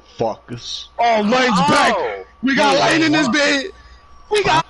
motherfuckers. Oh, Lane's back. We got Lane in this bed. We got.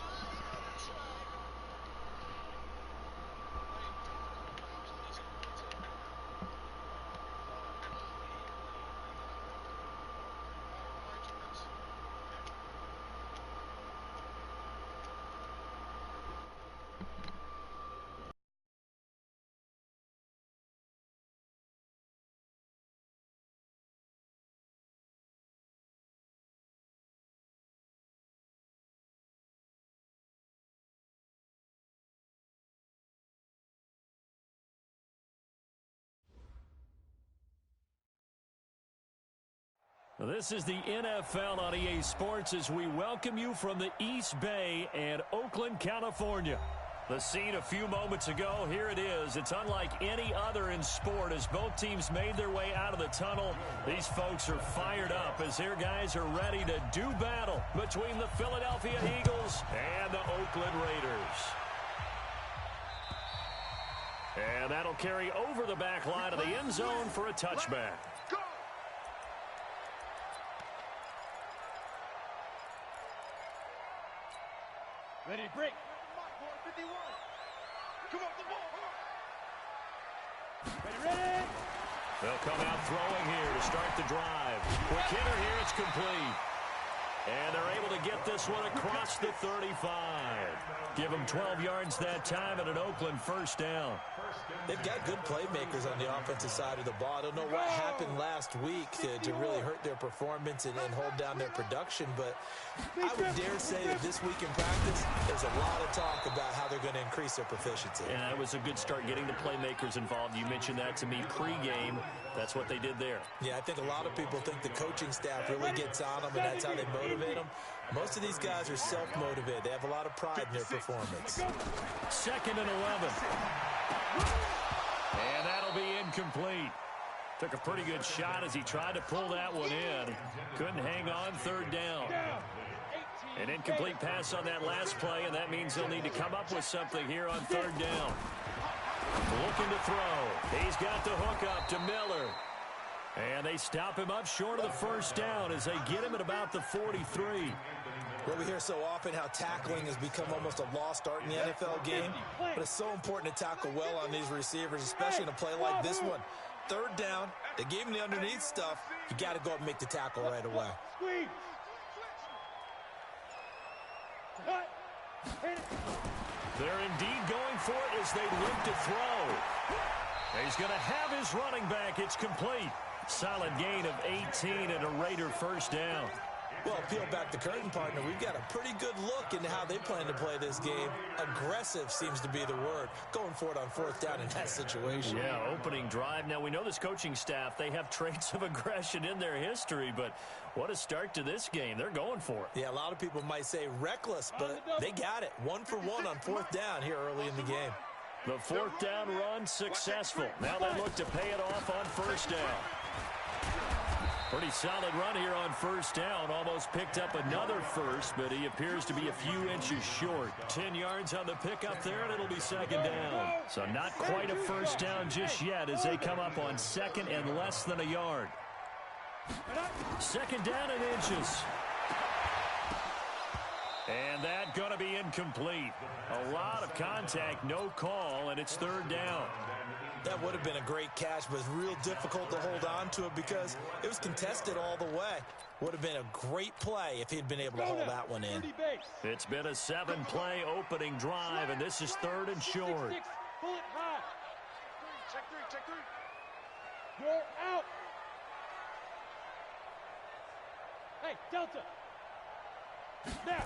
This is the NFL on EA Sports as we welcome you from the East Bay and Oakland, California. The scene a few moments ago, here it is. It's unlike any other in sport as both teams made their way out of the tunnel. These folks are fired up as their guys are ready to do battle between the Philadelphia Eagles and the Oakland Raiders. And that'll carry over the back line of the end zone for a touchback. Ready to break. 51. Come on, the ball. Ready. They'll come out throwing here to start the drive. Quick hitter here, it's complete. And they're able to get this one across the 35. Give them 12 yards that time and an Oakland first down. They've got good playmakers on the offensive side of the ball. I don't know what happened last week to really hurt their performance and hold down their production, but I would dare say that this week in practice, there's a lot of talk about how they're going to increase their proficiency. Yeah, that was a good start getting the playmakers involved. You mentioned that to me pregame. That's what they did there. Yeah, I think a lot of people think the coaching staff really gets on them, and that's how they motivate them. Most of these guys are self-motivated. They have a lot of pride in their performance. 2nd and 11. And that'll be incomplete. Took a pretty good shot as he tried to pull that one in. Couldn't hang on, 3rd down. An incomplete pass on that last play, and that means they'll need to come up with something here on 3rd down. Looking to throw. He's got the hook up to Miller. And they stop him up short of the first down as they get him at about the 43. Well, we hear so often how tackling has become almost a lost art in the NFL game, but it's so important to tackle well on these receivers, especially in a play like this one. 3rd down, they gave him the underneath stuff. You got to go up and make the tackle right away. They're indeed going for it as they look to throw. He's going to have his running back. It's complete. Solid gain of 18 and a Raider first down. Well, peel back the curtain, partner. We've got a pretty good look into how they plan to play this game. Aggressive seems to be the word. Going for it on 4th down in that situation. Yeah, opening drive. Now, we know this coaching staff, they have traits of aggression in their history, but what a start to this game. They're going for it. Yeah, a lot of people might say reckless, but they got it. 1 for 1 on 4th down here early in the game. The 4th down run successful. Now they look to pay it off on 1st down. Pretty solid run here on 1st down. Almost picked up another first, but he appears to be a few inches short. 10 yards on the pickup there, and it'll be 2nd down. So not quite a first down just yet as they come up on 2nd and less than a yard. 2nd down and inches. And that going to be incomplete. A lot of contact, no call, and it's 3rd down. That would have been a great catch, but it's real difficult to hold on to it because it was contested all the way. Would have been a great play if he'd been able to hold that one in. It's been a 7-play opening drive, and this is 3rd and short. Pull it high. Check three. You're out. Hey, Delta. Now.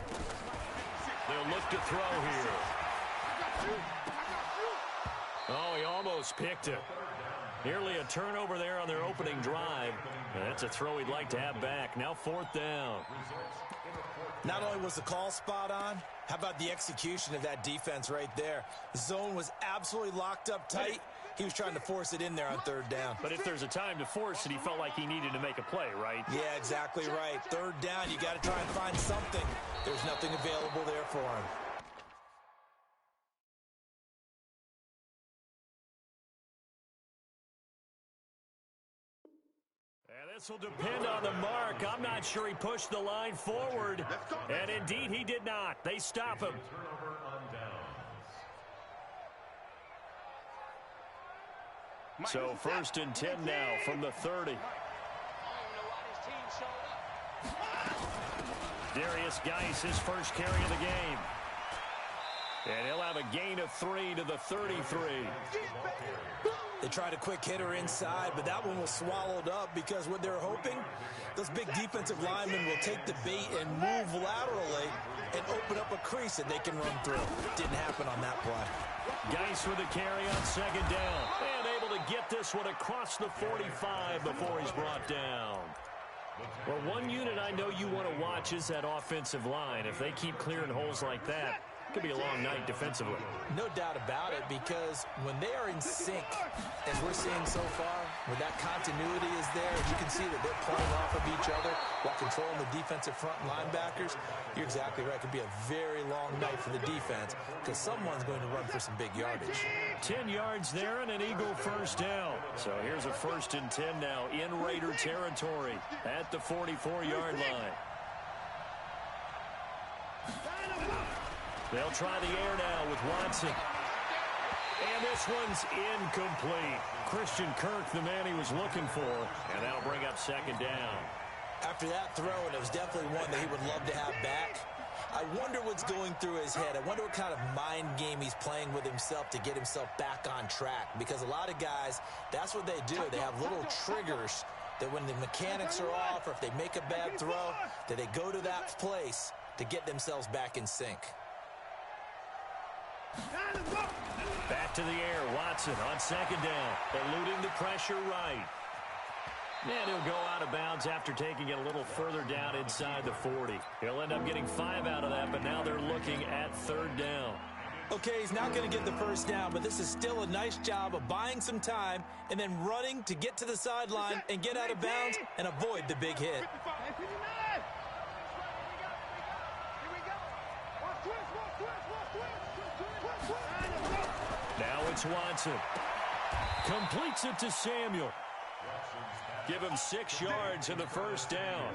They'll look to throw here. Oh, he almost picked it. Nearly a turnover there on their opening drive. That's a throw he'd like to have back. Now 4th down. Not only was the call spot on, how about the execution of that defense right there? The zone was absolutely locked up tight. He was trying to force it in there on 3rd down. But if there's a time to force it, he felt like he needed to make a play, right? Yeah, exactly right. 3rd down, you got to try and find something. There's nothing available there for him. And this will depend on the mark I'm not sure he pushed the line forward. And indeed, he did not. They stop him. So 1st and 10 now from the 30. Darius Geis, his first carry of the game. And he'll have a gain of 3 to the 33. They tried a quick hitter inside, but that one was swallowed up because what they're hoping, those big defensive linemen will take the bait and move laterally and open up a crease that they can run through. Didn't happen on that play. Geis with a carry on 2nd down. And able to get this one across the 45 before he's brought down. Well, one unit I know you want to watch is that offensive line. If they keep clearing holes like that, it could be a long night defensively. No doubt about it, because when they are in sync, as we're seeing so far, where that continuity is there, you can see that they're playing off of each other while controlling the defensive front linebackers. You're exactly right. It could be a very long night for the defense because someone's going to run for some big yardage. 10 yards there and an Eagle first down. So here's a 1st and 10 now in Raider territory at the 44-yard line. They'll try the air now with Watson. And this one's incomplete. Christian Kirk, the man he was looking for. And that'll bring up 2nd down. After that throw, and it was definitely one that he would love to have back, I wonder what's going through his head. I wonder what kind of mind game he's playing with himself to get himself back on track. Because a lot of guys, that's what they do. They have little triggers that when the mechanics are off or if they make a bad throw, that they go to that place to get themselves back in sync. Back to the air, Watson on 2nd down, eluding the pressure right. And he'll go out of bounds after taking it a little further down inside the 40. He'll end up getting 5 out of that, but now they're looking at 3rd down. Okay, he's not going to get the first down, but this is still a nice job of buying some time and then running to get to the sideline and get out of bounds and avoid the big hit. Now it's Watson. Completes it to Samuel. Give him 6 yards in the first down.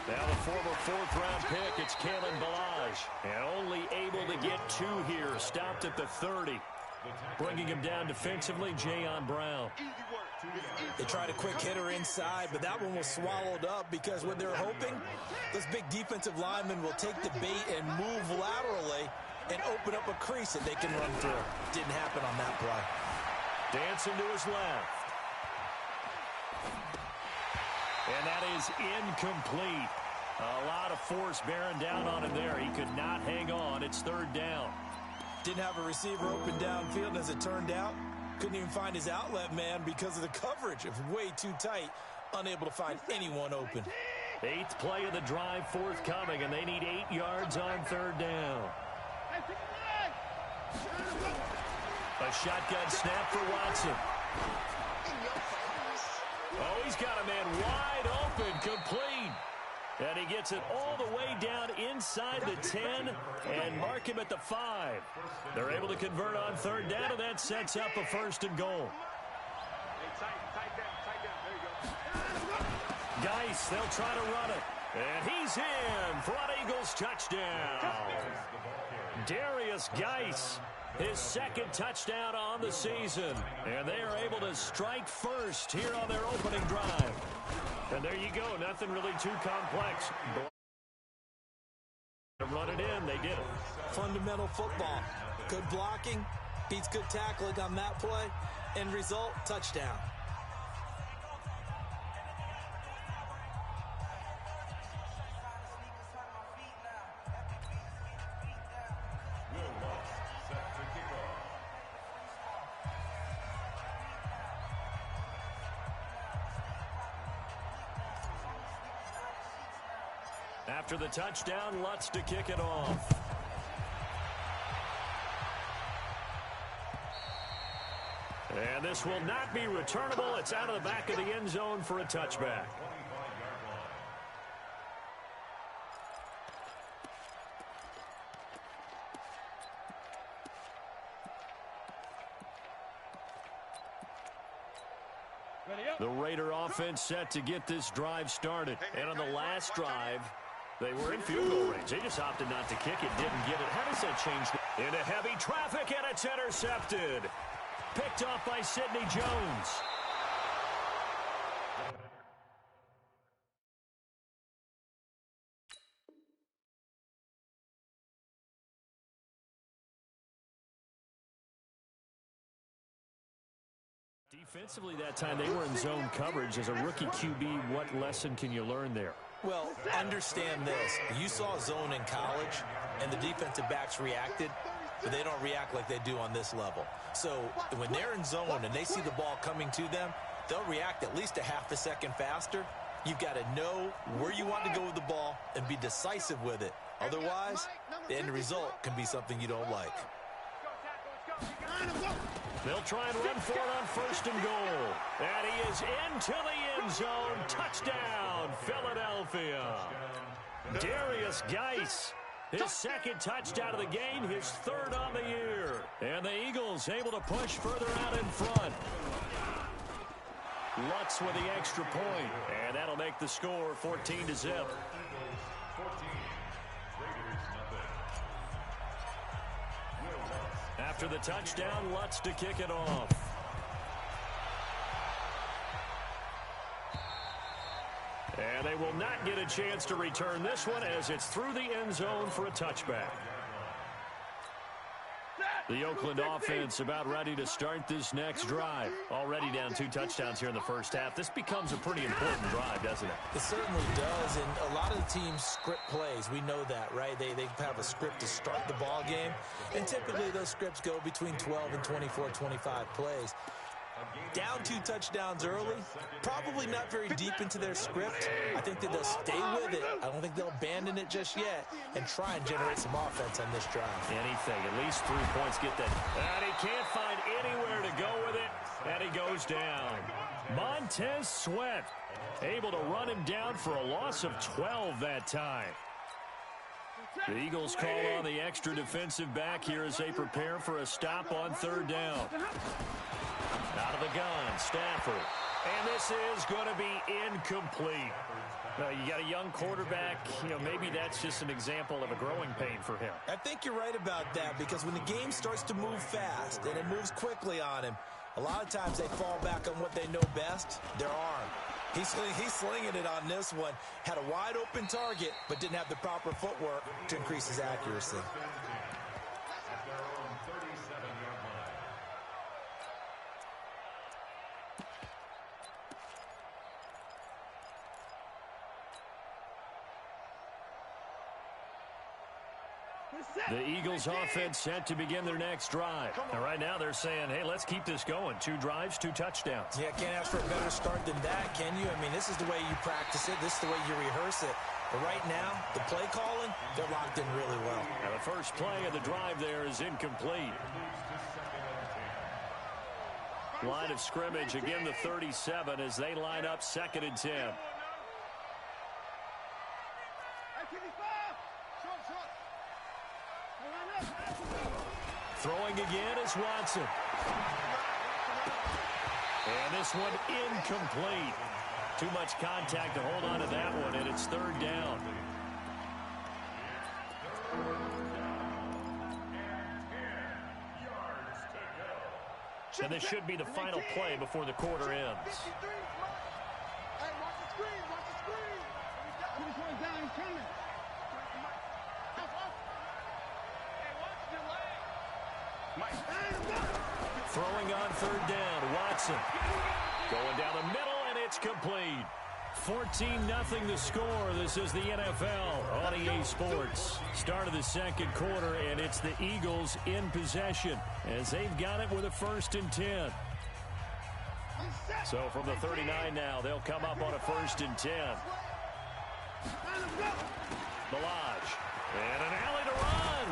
Now the former 4th-round pick, it's Kalen Balaj. And only able to get 2 here. Stopped at the 30. Bringing him down defensively, Jayon Brown. They tried a quick hitter inside, but that one was swallowed up because what they're hoping, those big defensive linemen will take the bait and move laterally and open up a crease that they can run through. Didn't happen on that play. Dancing to his left. And that is incomplete. A lot of force bearing down on him there. He could not hang on. It's 3rd down. Didn't have a receiver open downfield, and as it turned out, couldn't even find his outlet man because of the coverage. It was way too tight, unable to find anyone open. 8th play of the drive forthcoming, and they need 8 yards on 3rd down. A shotgun snap for Watson. Oh, he's got a man wide open, complete. And he gets it all the way down inside the 10 and mark him at the 5. They're able to convert on 3rd down, and that sets up a 1st and goal. Geis, they'll try to run it. And he's in for an Eagles touchdown. Darius Geis, his 2nd touchdown on the season. And they are able to strike first here on their opening drive. And there you go. Nothing really too complex. Run it in. They did it. Fundamental football. Good blocking. Beats good tackling on that play. End result, touchdown. After the touchdown, Lutz to kick it off. And this will not be returnable. It's out of the back of the end zone for a touchback. The Raider offense set to get this drive started. And on the last drive, they were in field goal range. They just opted not to kick it, didn't get it. How does that change? Into heavy traffic, and it's intercepted. Picked off by Sidney Jones. Defensively that time, they were in zone coverage. As a rookie QB, what lesson can you learn there? Well, understand this. You saw zone in college, and the defensive backs reacted, but they don't react like they do on this level. So when they're in zone and they see the ball coming to them, they'll react at least a half a second faster. You've got to know where you want to go with the ball and be decisive with it. Otherwise, the end result can be something you don't like. They'll try and run for it on first and goal. And he is into the end zone. Touchdown, Philadelphia. Darius Geis, his second touchdown of the game, his third on the year. And the Eagles able to push further out in front. Lutz with the extra point. And that'll make the score 14-0. After the touchdown, Lutz to kick it off. And they will not get a chance to return this one as it's through the end zone for a touchback. The Oakland offense about ready to start this next drive. Already down 2 touchdowns here in the first half. This becomes a pretty important drive, doesn't it? It certainly does, and a lot of the teams script plays. We know that, right? They have a script to start the ball game, and typically those scripts go between 12 and 24, 25 plays. Down 2 touchdowns early, probably not very deep into their script. I think that they'll stay with it. I don't think they'll abandon it just yet and try and generate some offense on this drive. Anything, at least 3 points, get that. And he can't find anywhere to go with it, and he goes down. Montez Sweat able to run him down for a loss of 12 that time. The Eagles call on the extra defensive back here as they prepare for a stop on third down. Out of the gun, Stafford. And this is going to be incomplete. You got a young quarterback. Maybe that's just an example of a growing pain for him. I think you're right about that, because when the game starts to move fast and it moves quickly on him, a lot of times they fall back on what they know best, their arm. He's slinging it on this one. Had a wide open target, but didn't have the proper footwork to increase his accuracy. The Eagles offense set to begin their next drive. And right now they're saying, hey, let's keep this going. 2 drives, 2 touchdowns. Yeah, can't ask for a better start than that, can you? I mean, this is the way you practice it. This is the way you rehearse it. But right now, the play calling, they're locked in really well. And the first play of the drive there is incomplete. Line of scrimmage, again the 37 as they line up 2nd and 10. Throwing again is Watson. And this one incomplete. Too much contact to hold on to that one, and it's 3rd down. And this should be the final play before the quarter ends. Hey, watch the screen, watch the screen. He's going down, he's coming. Throwing on 3rd down, Watson. Going down the middle, and it's complete. 14-0 the score. This is the NFL on EA Sports. Start of the 2nd quarter, and it's the Eagles in possession as they've got it with a 1st and 10. So from the 39 now, they'll come up on a 1st and 10. Balaj. And an alley to run.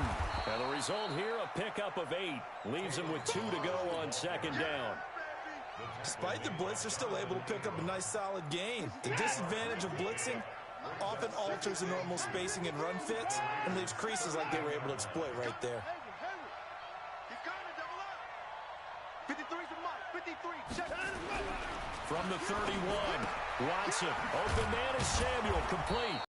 And the result here, a pickup of 8. Leaves them with 2 to go on 2nd down. Despite the blitz, they're still able to pick up a nice solid gain. The disadvantage of blitzing often alters the normal spacing and run fits and leaves creases like they were able to exploit right there. He's coming, double up. 53's the mark. 53. Check. From the 31, Watson. Open man is Samuel. Complete.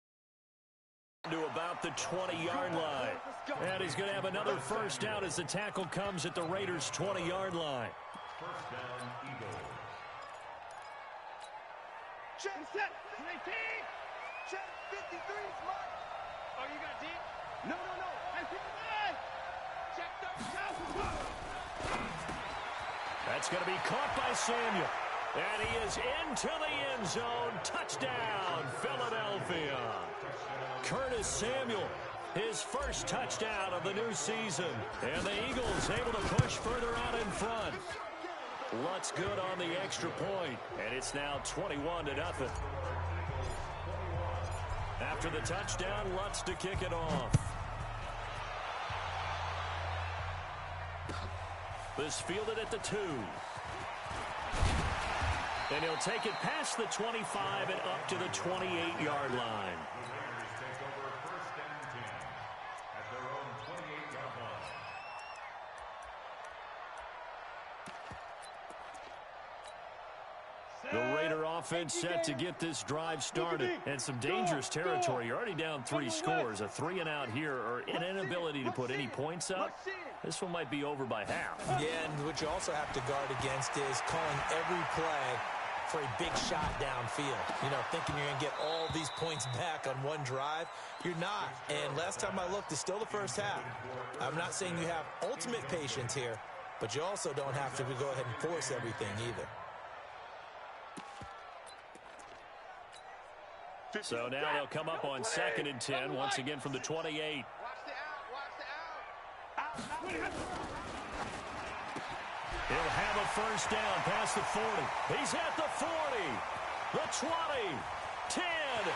To about the 20-yard line. And he's going to have another first down as the tackle comes at the Raiders' 20-yard line. First down, Eagles. Check. Set. 18. Check. 53. Smart. Oh, you got deep? No. I see the man. Check. That's going to be caught by Samuel. And he is into the end zone. Touchdown, Philadelphia. Curtis Samuel, his first touchdown of the new season. And the Eagles able to push further out in front. Lutz good on the extra point. And it's now 21-0. After the touchdown, Lutz to kick it off. This fielded at the 2. And he'll take it past the 25 and up to the 28-yard line. The Raider offense set to get this drive started. And some dangerous territory. You're already down 3 scores. A 3 and out here, or an inability to put any points up. This one might be over by half. Yeah, and what you also have to guard against is calling every play for a big shot downfield. You know, thinking you're going to get all these points back on one drive. You're not. And last time I looked, it's still the first half. I'm not saying you have ultimate patience here, but you also don't have to go ahead and force everything either. So now they'll come up on 2nd and 10, once again from the 28. Watch the out. He'll have a first down past the 40. He's at the 40, the 20, 10, and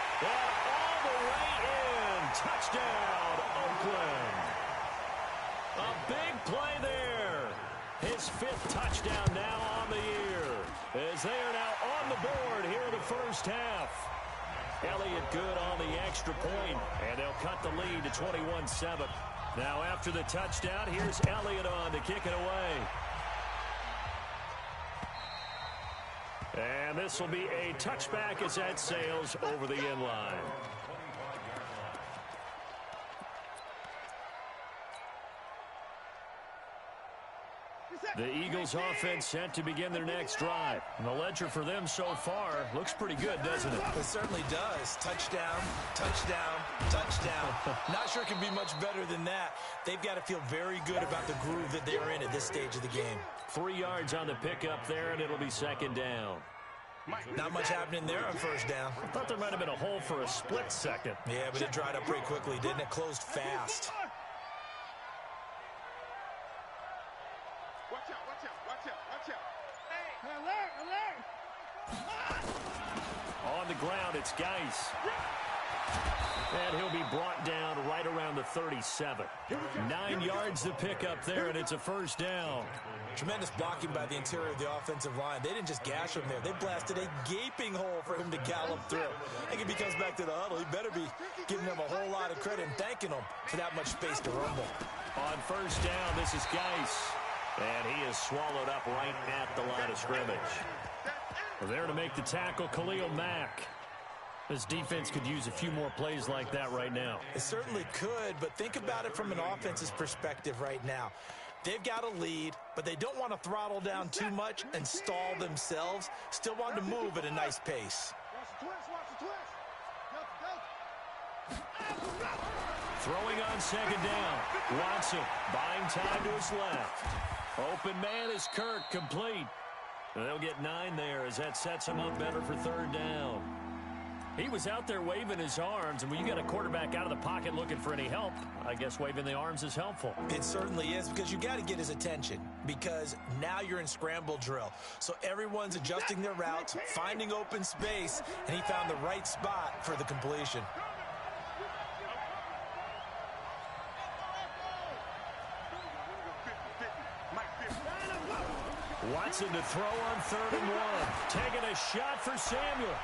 all the way in. Touchdown, Oakland. A big play there. His 5th touchdown now on the year, as they are now on the board here in the first half. Elliott good on the extra point, and they'll cut the lead to 21-7. Now after the touchdown, here's Elliott on to kick it away. And this will be a touchback as that sails over the end line. The Eagles offense set to begin their next drive. And the ledger for them so far looks pretty good, doesn't it? It certainly does. Touchdown, touchdown, touchdown. Not sure it can be much better than that. They've got to feel very good about the groove that they're in at this stage of the game. 3 yards on the pickup there, and it'll be 2nd down. Not much happening there on first down. I thought there might have been a hole for a split second. Yeah, but it dried up pretty quickly, didn't it? Closed fast. Watch out. Hey, alert. On the ground, it's Geis. And he'll be brought down right around the 37. 9 yards to pick up there, and it's a first down. Tremendous blocking by the interior of the offensive line. They didn't just gash him there. They blasted a gaping hole for him to gallop through. I think if he comes back to the huddle, he better be giving them a whole lot of credit and thanking them for that much space to rumble. On first down, this is Geis. And he is swallowed up right at the line of scrimmage. There to make the tackle, Khalil Mack. This defense could use a few more plays like that right now. It certainly could, but think about it from an offense's perspective right now. They've got a lead, but they don't want to throttle down too much and stall themselves. Still want to move at a nice pace. Throwing on 2nd down. Watson buying time to his left. Open man is Kirk, complete. They'll get 9 there as that sets him up better for 3rd down. He was out there waving his arms, and when you got a quarterback out of the pocket looking for any help, I guess waving the arms is helpful. It certainly is, because you got to get his attention, because now you're in scramble drill. So everyone's adjusting their routes, finding open space, and he found the right spot for the completion. Watson to throw on 3rd and 1. Taking a shot for Samuel.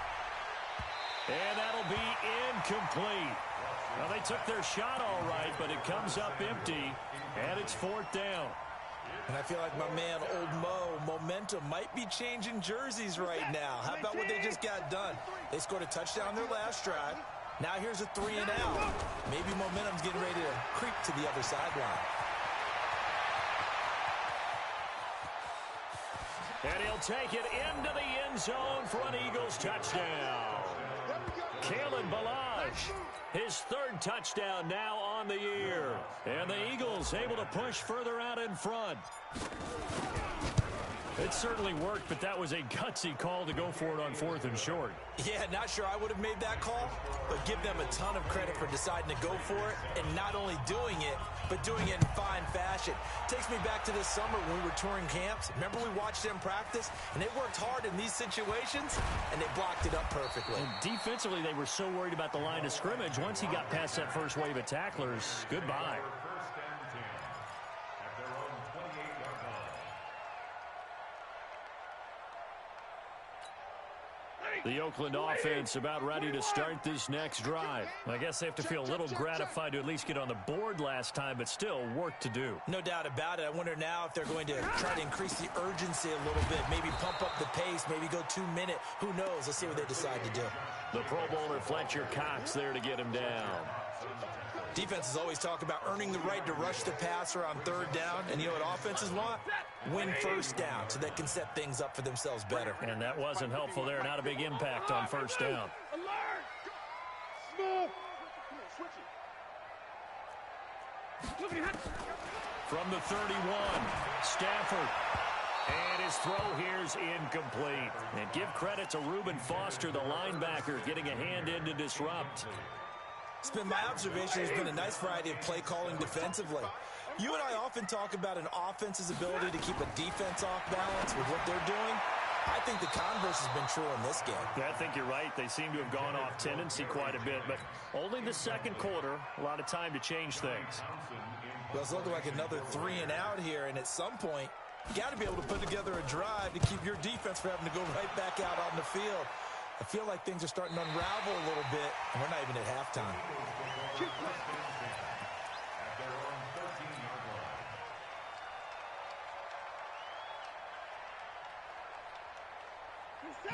And that'll be incomplete. Well, they took their shot all right, but it comes up empty, and it's 4th down. And I feel like my man, Old Mo, momentum might be changing jerseys right now. How about what they just got done? They scored a touchdown their last drive. Now here's a 3 and out. Maybe momentum's getting ready to creep to the other sideline. And he'll take it into the end zone for an Eagles touchdown. Kalen Ballage, his 3rd touchdown now on the year. And the Eagles able to push further out in front. It certainly worked, but that was a gutsy call to go for it on 4th and short. Yeah, not sure I would have made that call, but give them a ton of credit for deciding to go for it and not only doing it, but doing it in fine fashion. Takes me back to this summer when we were touring camps. Remember we watched them practice, and they worked hard in these situations, and they blocked it up perfectly. And defensively, they were so worried about the line of scrimmage. Once he got past that first wave of tacklers, goodbye. The Oakland offense about ready to start this next drive. I guess they have to feel a little gratified to at least get on the board last time, but still work to do. No doubt about it. I wonder now if they're going to try to increase the urgency a little bit, maybe pump up the pace, maybe go 2-minute. Who knows? Let's see what they decide to do. The Pro Bowler Fletcher Cox there to get him down. Defenses always talk about earning the right to rush the passer on 3rd down, and you know what offenses want? Win 1st down so they can set things up for themselves better. And that wasn't helpful there. Not a big impact on 1st down. From the 31, Stafford. And his throw here's incomplete. And give credit to Reuben Foster, the linebacker, getting a hand in to disrupt. It's been my observation there's been a nice variety of play calling defensively. You and I often talk about an offense's ability to keep a defense off balance with what they're doing. I think the converse has been true in this game. Yeah, I think you're right. They seem to have gone off tendency quite a bit, but only the 2nd quarter, a lot of time to change things. Well, it's looking like another 3 and out here, and at some point, you got to be able to put together a drive to keep your defense from having to go right back out on the field. I feel like things are starting to unravel a little bit, and we're not even at halftime.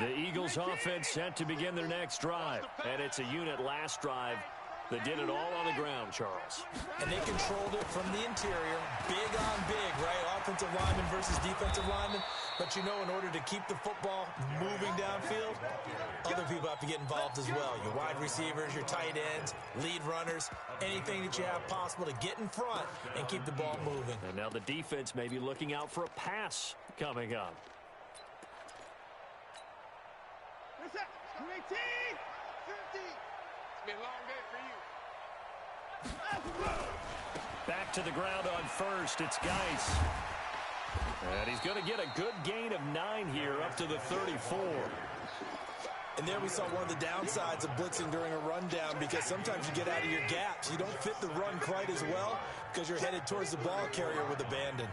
The Eagles offense set to begin their next drive, and it's a unit last drive that did it all on the ground, Charles. And they controlled it from the interior, big on big, right? Offensive lineman versus defensive lineman. But you know, in order to keep the football moving downfield, other people have to get involved as well. Your wide receivers, your tight ends, lead runners, anything that you have possible to get in front and keep the ball moving. And now the defense may be looking out for a pass coming up. What's up? 218! 50! It's been a long day for you. Back to the ground on 1st. It's Geis. And he's going to get a good gain of 9 here up to the 34. And there we saw one of the downsides of blitzing during a rundown, because sometimes you get out of your gaps. You don't fit the run quite as well because you're headed towards the ball carrier with abandon.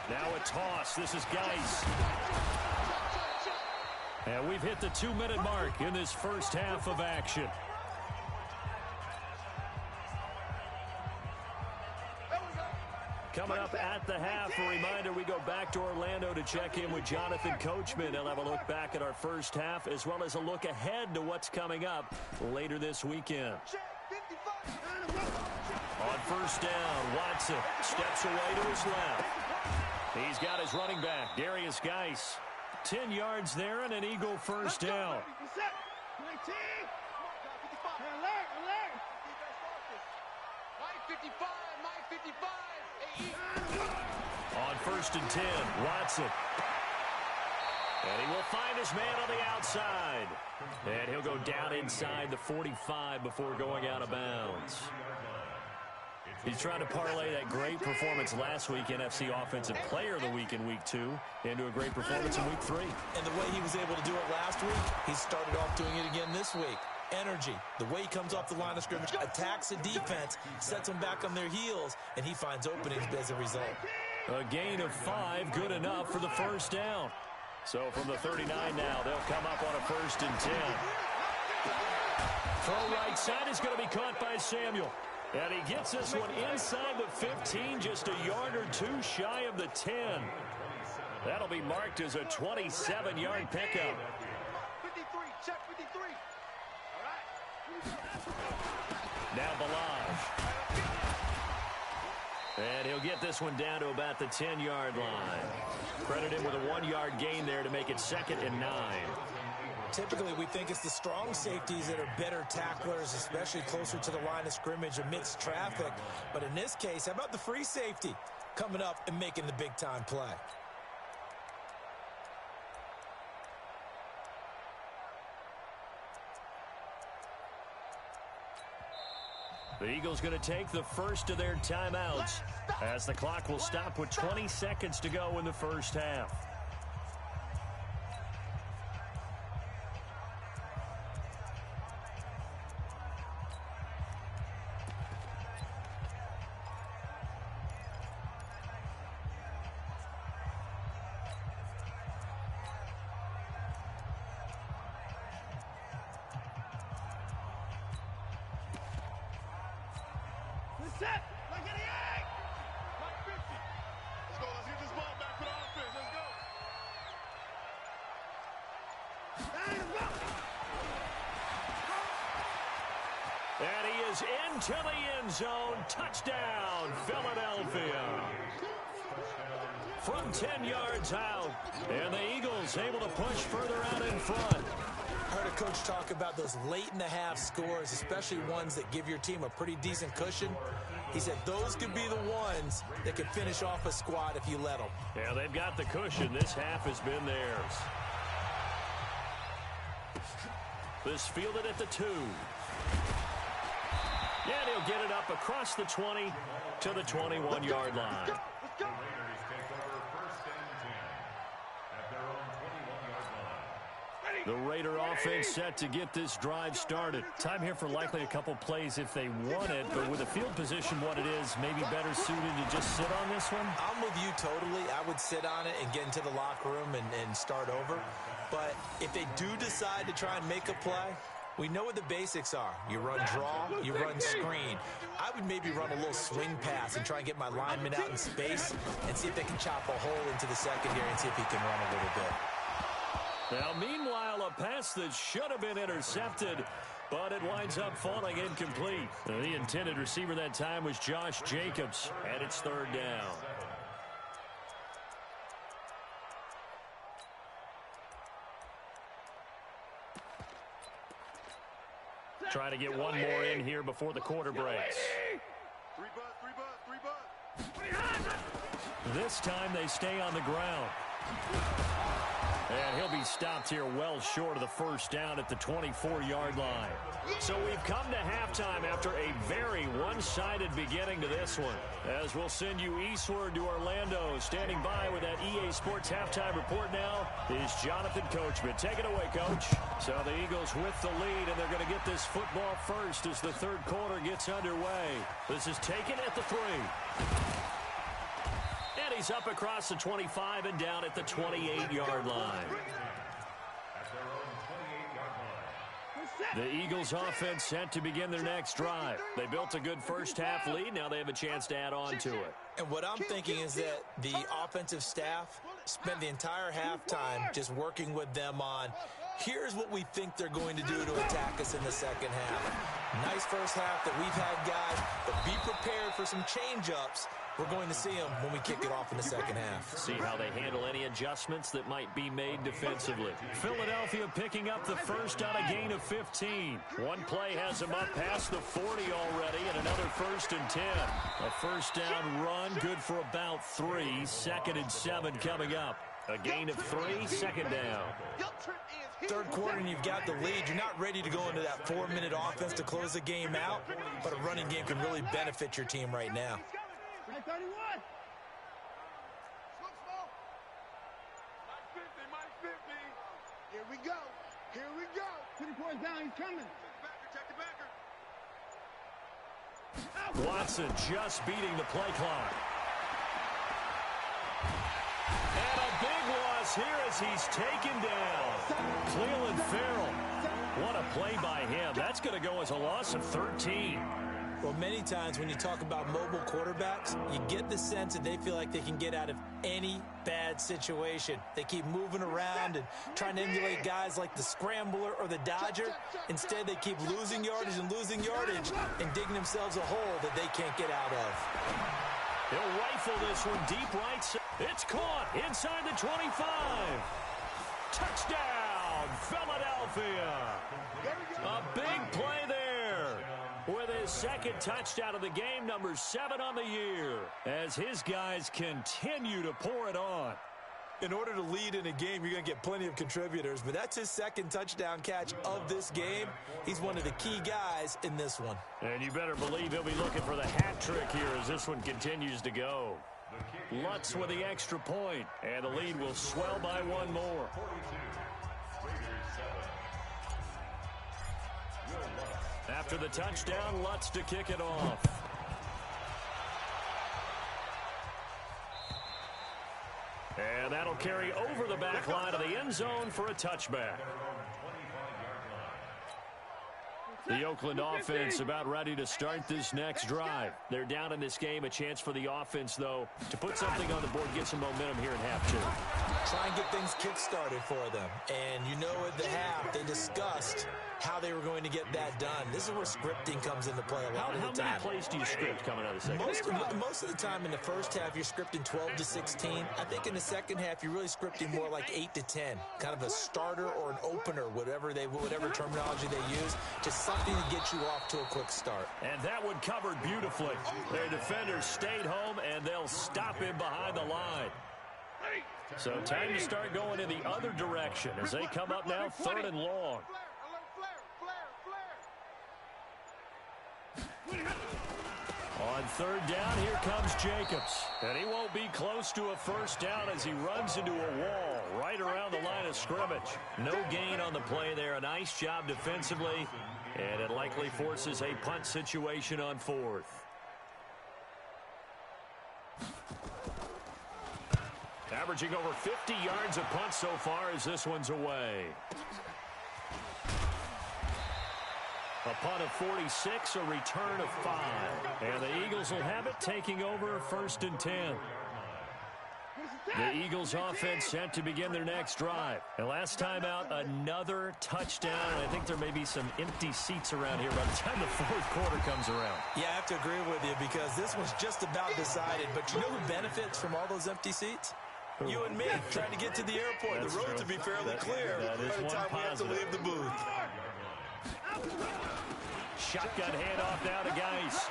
Now a toss. This is Geis. And we've hit the 2-minute mark in this first half of action. Coming up at the half, a reminder, we go back to Orlando to check in with Jonathan Coachman. He'll have a look back at our first half as well as a look ahead to what's coming up later this weekend. On 1st down, Watson steps away to his left. He's got his running back, Darius Geis. 10 yards there and an Eagle 1st down. On 1st and 10, Watson. And he will find his man on the outside. And he'll go down inside the 45 before going out of bounds. He's trying to parlay that great performance last week, NFC Offensive Player of the Week in Week 2, into a great performance in Week 3. And the way he was able to do it last week, he started off doing it again this week. Energy, the way he comes off the line of scrimmage, attacks the defense, sets them back on their heels, and he finds openings as a result. A gain of 5, good enough for the 1st down. So from the 39 now, they'll come up on a 1st and 10. Throw right side is going to be caught by Samuel. And he gets this one inside the 15, just a yard or two shy of the 10. That'll be marked as a 27-yard pickup. 53, check 53. All right. Now Balaj. And he'll get this one down to about the 10-yard line. Credit him with a 1-yard gain there to make it 2nd and 9. Typically, we think it's the strong safeties that are better tacklers, especially closer to the line of scrimmage amidst traffic. But in this case, how about the free safety coming up and making the big-time play? The Eagles going to take the first of their timeouts as the clock will stop with 20 seconds to go in the first half. Set! Like an egg! Like 50. Let's go. Let's get this ball back for the offense. Let's go. And he is into the end zone. Touchdown, Philadelphia. From 10 yards out. And the Eagles able to push further out in front. I heard a coach talk about those late-in-the-half scores, especially ones that give your team a pretty decent cushion. He said those could be the ones that could finish off a squad if you let them. Yeah, they've got the cushion. This half has been theirs. This fielded at the 2. And he'll get it up across the 20 to the 21-yard line. Let's go. The Raider offense set to get this drive started. Time here for likely a couple plays if they want it, but with the field position what it is, maybe better suited to just sit on this one? I'm with you totally. I would sit on it and get into the locker room and start over. But if they do decide to try and make a play, we know what the basics are. You run draw, you run screen. I would maybe run a little swing pass and try and get my lineman out in space and see if they can chop a hole into the secondary and see if he can run a little bit. Now, meanwhile, a pass that should have been intercepted, but it winds up falling incomplete. The intended receiver that time was Josh Jacobs, and it's 3rd down. Trying to get one more in here before the quarter breaks. 3 bud, 3 bud. This time they stay on the ground. And he'll be stopped here well short of the first down at the 24-yard line. So we've come to halftime after a very one-sided beginning to this one. As we'll send you eastward to Orlando. Standing by with that EA Sports halftime report now is Jonathan Coachman. Take it away, Coach. So the Eagles with the lead, and they're going to get this football first as the third quarter gets underway. This is taken at the 3. And he's up across the 25 and down at the 28-yard line. The Eagles offense set to begin their next drive. They built a good first-half lead. Now they have a chance to add on to it. And what I'm thinking is that the offensive staff spent the entire halftime just working with them on, here's what we think they're going to do to attack us in the second half. Nice first half that we've had, guys, but be prepared for some change-ups. We're going to see them when we kick it off in the second half. See how they handle any adjustments that might be made defensively. Philadelphia picking up the first on a gain of 15. One play has them up past the 40 already, and another 1st and 10. A first down run, good for about 3. 2nd and 7 coming up. A gain of 3, 2nd down. Third quarter and you've got the lead. You're not ready to go into that 4-minute offense to close the game out, but a running game can really benefit your team right now. 31. Here we go. Here we go. 20 points down. He's coming. Check the backer. Watson just beating the play clock. And a big loss here as he's taken down. Cleveland Farrell. What a play by him. That's going to go as a loss of 13. Well, many times when you talk about mobile quarterbacks, you get the sense that they feel like they can get out of any bad situation. They keep moving around and trying to emulate guys like the scrambler or the dodger. Instead, they keep losing yardage and digging themselves a hole that they can't get out of. He'll rifle this one deep right side. It's caught inside the 25. Touchdown, Philadelphia. A big play there. With his second touchdown of the game, number 7 on the year, as his guys continue to pour it on. In order to lead in a game, you're going to get plenty of contributors, but that's his second touchdown catch of this game. He's one of the key guys in this one. And you better believe he'll be looking for the hat trick here as this one continues to go. Lutz with the extra point, and the lead will swell by one more. After the touchdown, Lutz to kick it off. And that'll carry over the back line of the end zone for a touchback. The Oakland offense about ready to start this next drive. They're down in this game. A chance for the offense, though, to put something on the board, get some momentum here in half two. Try and get things kick-started for them. And you know at the half, they discussed how they were going to get that done. This is where scripting comes into play a lot of the time. How many plays do you script coming out of the second? Most of the time in the first half, you're scripting 12 to 16. I think in the second half, you're really scripting more like 8 to 10. Kind of a starter or an opener, whatever terminology they use. Just something to get you off to a quick start. And that one covered beautifully. Their defenders stayed home, and they'll stop him behind the line. So time to start going in the other direction as they come up now 3rd and long. On 3rd down, here comes Jacobs. And he won't be close to a first down as he runs into a wall right around the line of scrimmage. No gain on the play there. A nice job defensively. And it likely forces a punt situation on 4th. Averaging over 50 yards a punt so far as this one's away. A punt of 46, a return of 5. And the Eagles will have it, taking over 1st and 10. The Eagles offense set to begin their next drive. And last time out, another touchdown. I think there may be some empty seats around here by the time the 4th quarter comes around. Yeah, I have to agree with you because this one's just about decided. But you know who benefits from all those empty seats? You and me, trying to get to the airport. That's the roads true. will be fairly clear by the time we have to leave the booth. Shotgun handoff now to Geis.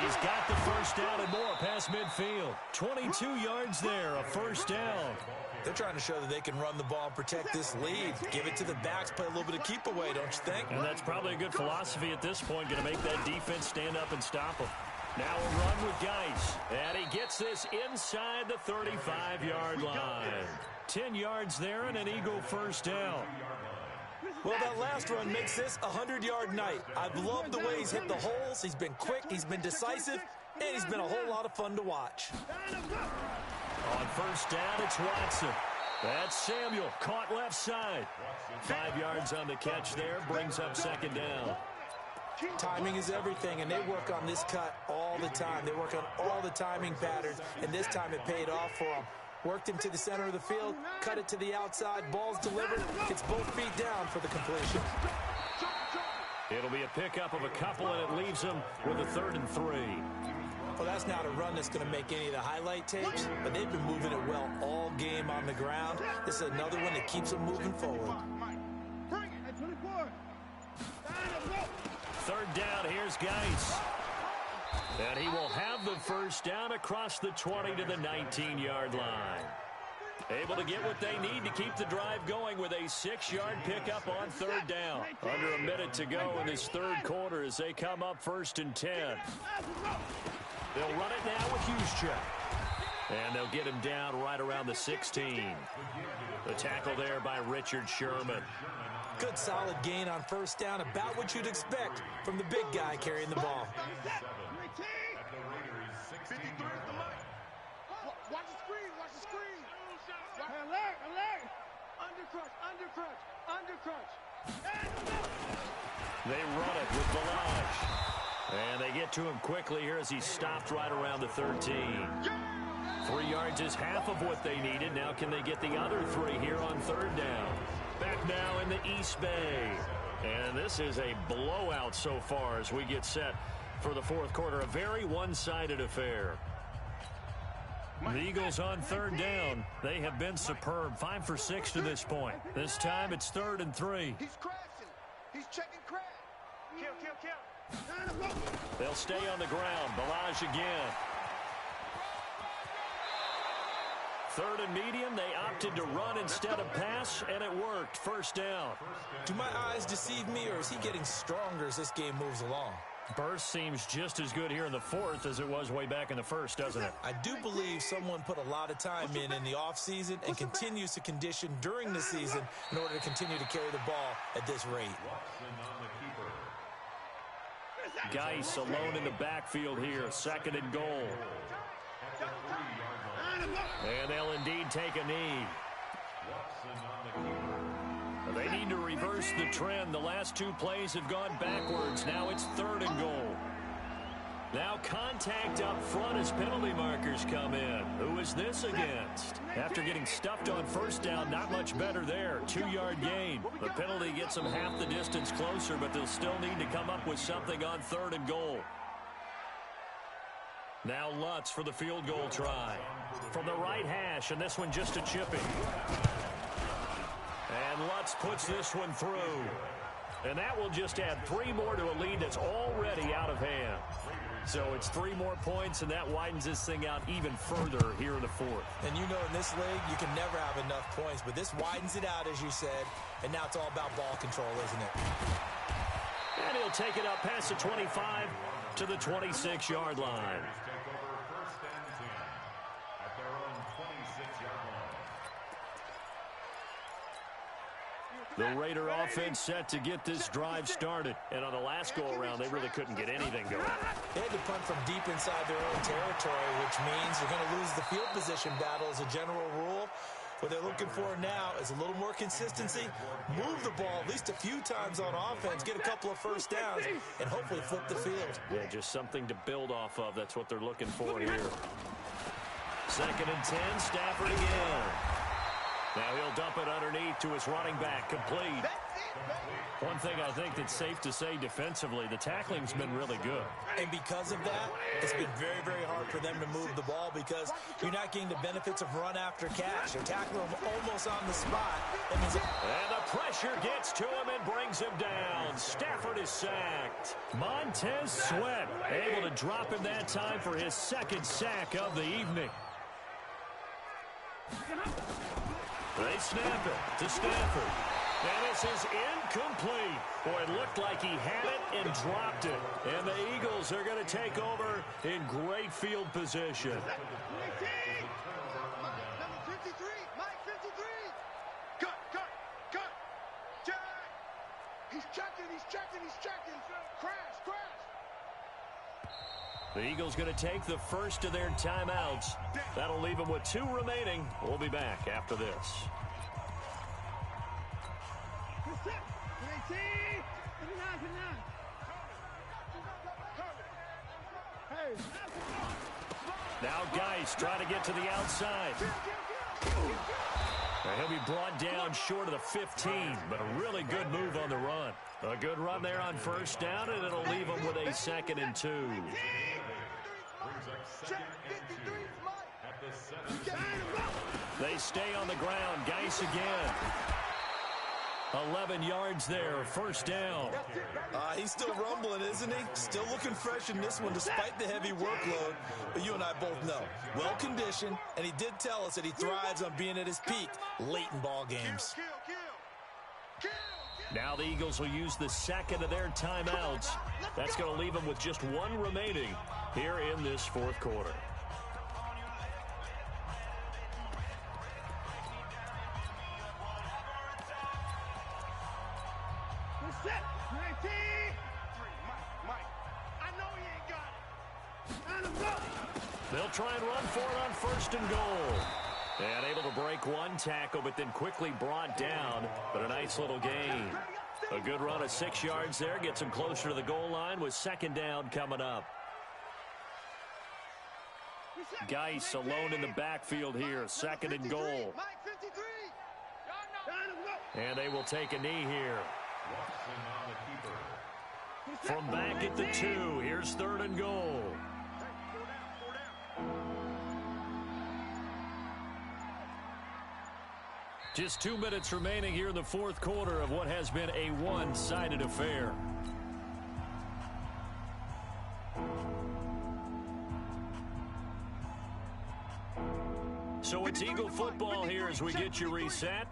He's got the first down and more past midfield. 22 yards there, a first down. They're trying to show that they can run the ball and protect this lead. Give it to the backs, play a little bit of keep away, don't you think? And that's probably a good philosophy at this point, going to make that defense stand up and stop them. Now a run with Geis. And he gets this inside the 35-yard line. 10 yards there and an Eagle first down. Well, that last run makes this a 100-yard night. I've loved the way he's hit the holes. He's been quick, he's been decisive, and he's been a whole lot of fun to watch. On first down, it's Watson. That's Samuel, caught left side. 5 yards on the catch there, brings up 2nd down. Timing is everything, and they work on this cut all the time. They work on all the timing patterns, and this time it paid off for them. Worked him to the center of the field, cut it to the outside, ball's delivered, gets both feet down for the completion. It'll be a pickup of a couple, and it leaves him with a 3rd and 3. Well, that's not a run that's going to make any of the highlight tapes, but they've been moving it well all game on the ground. This is another one that keeps them moving forward. 3rd down, here's Geis. And he will have the first down across the 20 to the 19-yard line. Able to get what they need to keep the drive going with a 6-yard pickup on 3rd down. Under a minute to go in this 3rd quarter as they come up 1st and 10. They'll run it now with Juszczyk. And they'll get him down right around the 16. The tackle there by Richard Sherman. Good solid gain on first down, about what you'd expect from the big guy carrying the ball. Watch the screen, watch the screen. Alert, alert. Undercrunch, undercrunch, undercrunch. They run it with Balaj. And they get to him quickly here as he stopped right around the 13. 3 yards is half of what they needed. Now can they get the other 3 here on third down? Back now in the East Bay. And this is a blowout so far as we get set for the fourth quarter. A very one-sided affair. The Eagles on third down. They have been superb. 5 for 6 to this point. This time it's 3rd and 3. He's crashing. He's checking crash. Kill. They'll stay on the ground. Balaj again. 3rd and medium. They opted to run instead of pass, and it worked. First down. Do my eyes deceive me, or is he getting stronger as this game moves along? Burst seems just as good here in the fourth as it was way back in the first, doesn't it? I do believe someone put a lot of time in the offseason and continues to condition during the season in order to continue to carry the ball at this rate. Geis alone in the backfield here. 2nd and goal. And they'll indeed take a knee. They need to reverse the trend. The last 2 plays have gone backwards. Now it's 3rd and goal. Now contact up front as penalty markers come in. Who is this against? After getting stuffed on first down, not much better there. 2-yard gain. The penalty gets them half the distance closer, but they'll still need to come up with something on 3rd and goal. Now Lutz for the field goal try. From the right hash, and this one just a chipping. And Lutz puts this one through. And that will just add 3 more to a lead that's already out of hand. So it's 3 more points, and that widens this thing out even further here in the fourth. And you know in this league, you can never have enough points, but this widens it out, as you said, and now it's all about ball control, isn't it? And he'll take it up past the 25 to the 26-yard line. The Raider offense set to get this drive started. And on the last go-around, they really couldn't get anything going. They had to punt from deep inside their own territory, which means they're going to lose the field position battle as a general rule. What they're looking for now is a little more consistency, move the ball at least a few times on offense, get a couple of first downs, and hopefully flip the field. Yeah, just something to build off of. That's what they're looking for here. 2nd and 10, Stafford again. Now he'll dump it underneath to his running back, complete. One thing I think that's safe to say defensively, the tackling's been really good. And because of that, it's been very, very hard for them to move the ball because you're not getting the benefits of run after catch. You're tackling them almost on the spot. And the pressure gets to him and brings him down. Stafford is sacked. Montez Sweat able to drop him that time for his 2nd sack of the evening. They snap it to Stafford. And this is incomplete. Boy, it looked like he had it and dropped it. And the Eagles are going to take over in great field position. Number 53, Mike 53. Cut. Jack. He's checking. Crash. The Eagles going to take the first of their timeouts. That'll leave them with 2 remaining. We'll be back after this. Now Geis trying to get to the outside. And he'll be brought down short of the 15, but a really good move on the run. A good run there on first down, and it'll leave them with a 2nd and 2. They stay on the ground. Geis again. 11 yards there, first down. He's still rumbling, isn't he? Still looking fresh in this one despite the heavy workload. But you and I both know, well-conditioned, and he did tell us that he thrives on being at his peak late in ball games. Now the Eagles will use the 2nd of their timeouts. That's going to leave them with just 1 remaining here in this fourth quarter. They'll try and run for it on 1st and goal. And able to break 1 tackle, but then quickly brought down. But a nice little gain. A good run of 6 yards there. Gets him closer to the goal line with second down coming up. Geis alone in the backfield here. Second and goal. And they will take a knee here. From back at the 2, here's third and goal. Just 2 minutes remaining here in the fourth quarter of what has been a one-sided affair. So it's Eagle football here as we get you reset.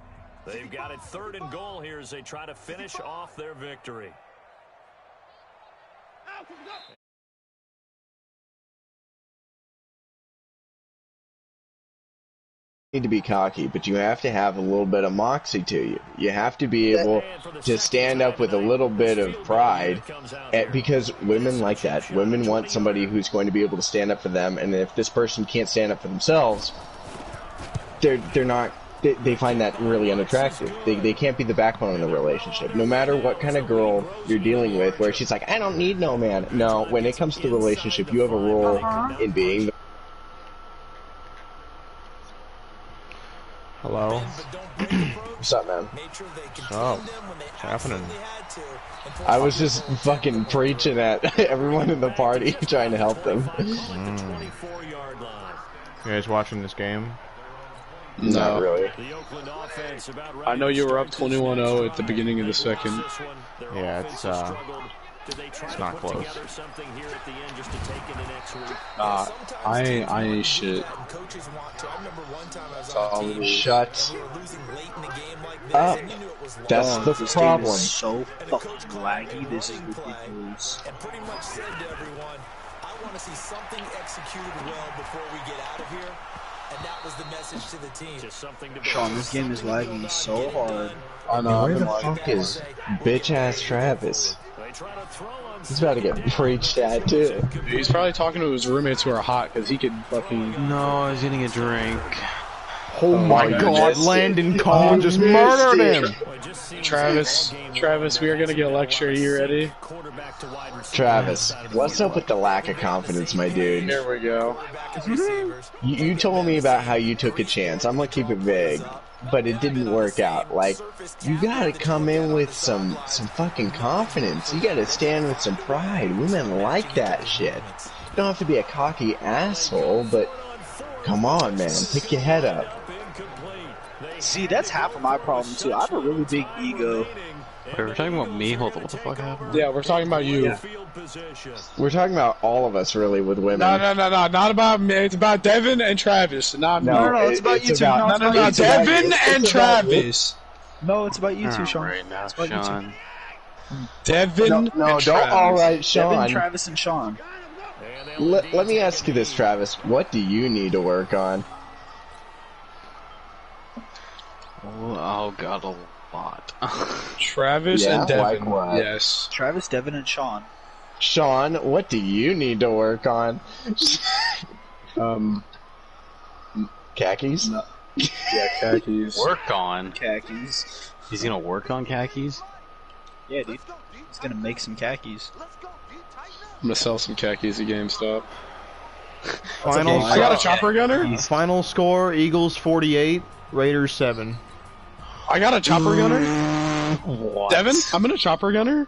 They've got it third and goal here as they try to finish off their victory. Need to be cocky, but you have to have a little bit of moxie to you. You have to be able to stand up with a little bit of pride, because women like that. Women want somebody who's going to be able to stand up for them, and if this person can't stand up for themselves, they're not. They find that really unattractive. They can't be the backbone of the relationship. No matter what kind of girl you're dealing with, where she's like, I don't need no man. No, when it comes to the relationship, you have a role in being the Hello. What's up, man? Oh, what's happening? I was just fucking preaching at everyone in the party, trying to help them. You guys watching this game? Not really. I know you were up 21-0 at the beginning of the second. Yeah, it's not close. I ain't shit. Shut up. That's the problem. This is so fucking laggy. This is ridiculous. And pretty much said to everyone, I want to see something executed well before we get out of here. And that was the message to the team. Sean, this game is lagging so hard. I know. Where the fuck is bitch-ass Travis? He's about to get preached at, too. He's probably talking to his roommates who are hot because he could fucking... No, he's getting a drink. Oh my God, Landon Collin just murdered him! Travis, we are going to get a lecture. Are you ready? Travis, what's up with the lack of confidence, my dude? Here we go. You told me about how you took a chance. I'm gonna keep it vague, but it didn't work out. Like, you gotta come in with some fucking confidence. You gotta stand with some pride. Women like that shit. You don't have to be a cocky asshole, but come on, man. Pick your head up. See, that's half of my problem, too. I have a really big ego. Wait, we're talking about me? Hold on, what the fuck happened? Yeah, we're talking about you. Yeah. We're talking about all of us, really, with women. No, not about me. It's about Devin and Travis, not me. No, it's about you two. No, Devin and Travis. No, it's about you two, Sean. Right now, It's about you Sean. two. Devin and don't Travis. alright, Sean. Devin, Travis, and Sean. Let me ask you this, Travis. What do you need to work on? Oh god, a lot. Travis and Devin. like what? Yes. Travis, Devin, and Sean. Sean, what do you need to work on? Khakis? No. Yeah, khakis. Work on? Khakis. He's gonna work on khakis? Yeah, dude. He's gonna make some khakis. I'm gonna sell some khakis at GameStop. Final I got a chopper gunner. Final score, Eagles 48, Raiders 7. I got a chopper gunner. What? Devin, I'm gonna chopper gunner.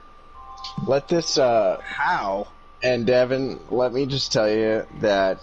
Let this, How? and Devin, let me just tell you that